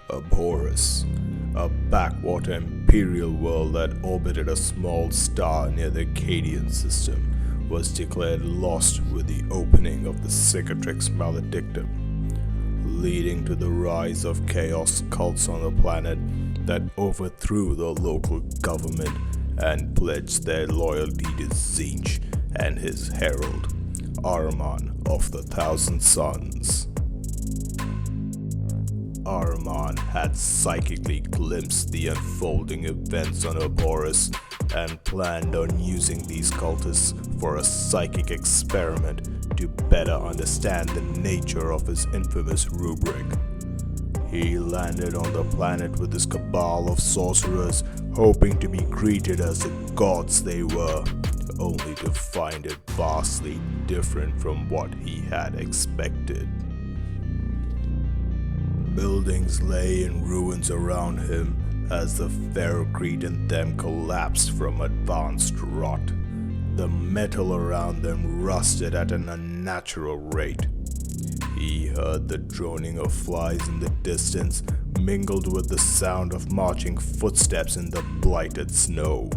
Abhorus, a backwater Imperial world that orbited a small star near the Cadian system, was declared lost with the opening of the Cicatrix Maledictum, leading to the rise of chaos cults on the planet that overthrew the local government and pledged their loyalty to Tzeentch and his herald, Ahriman of the Thousand Suns. Ahriman had psychically glimpsed the unfolding events on Abhorus and planned on using these cultists for a psychic experiment to better understand the nature of his infamous Rubric. He landed on the planet with his cabal of sorcerers, hoping to be greeted as the gods they were, only to find it vastly different from what he had expected. Buildings lay in ruins around him as the ferrocrete in them collapsed from advanced rot. The metal around them rusted at an unnatural rate. He heard the droning of flies in the distance, mingled with the sound of marching footsteps in the blighted snow.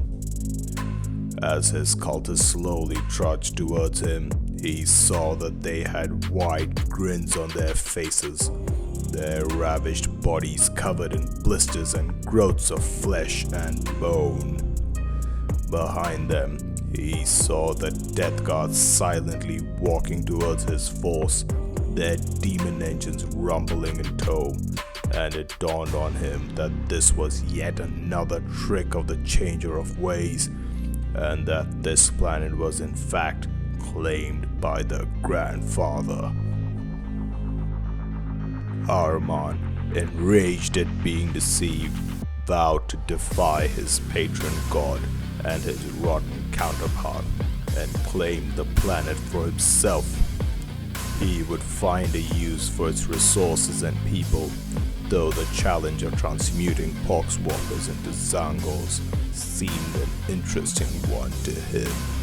As his cultists slowly trudged towards him, he saw that they had wide grins on their faces, their ravaged bodies covered in blisters and growths of flesh and bone. Behind them, he saw the death guards silently walking towards his force, their demon engines rumbling in tow, and it dawned on him that this was yet another trick of the Changer of Ways, and that this planet was in fact claimed by the Grandfather. Ahriman, enraged at being deceived, vowed to defy his patron god and his rotten counterpart and claim the planet for himself. He would find a use for its resources and people, though the challenge of transmuting poxwalkers into zangos seemed an interesting one to him.